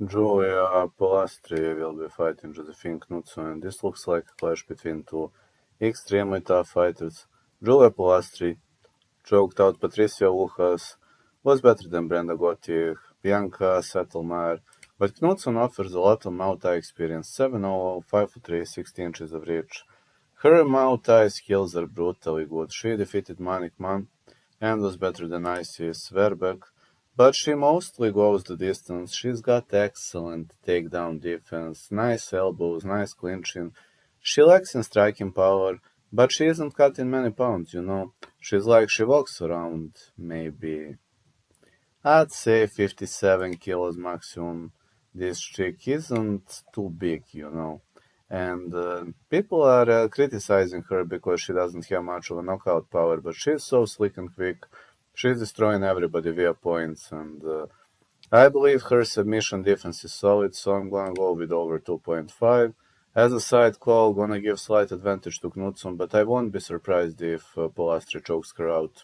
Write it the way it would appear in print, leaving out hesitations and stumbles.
Julia Polastri will be fighting Josephine Knudsen, and this looks like a clash between two extremely tough fighters. Julia Polastri choked out Patricia Lujas, was better than Brenda Gotti, Bianca Sattelmeyer, but Knudsen offers a lot of Muay Thai experience, 7'0", 5'3", 60 inches of reach. Her Muay Thai skills are brutally good. She defeated Manik Man and was better than Isis Verbeck, but she mostly goes the distance. She's got excellent takedown defense, nice elbows, nice clinching. She lacks in striking power, but she isn't cutting many pounds. She's like she walks around maybe, I'd say 57 kilos maximum. This chick isn't too big. And people are criticizing her because she doesn't have much of a knockout power, but she's so slick and quick. She's destroying everybody via points, and I believe her submission defense is solid, so I'm gonna go with over 2.5. As a side call, gonna give slight advantage to Knudsen, but I won't be surprised if Polastri chokes her out.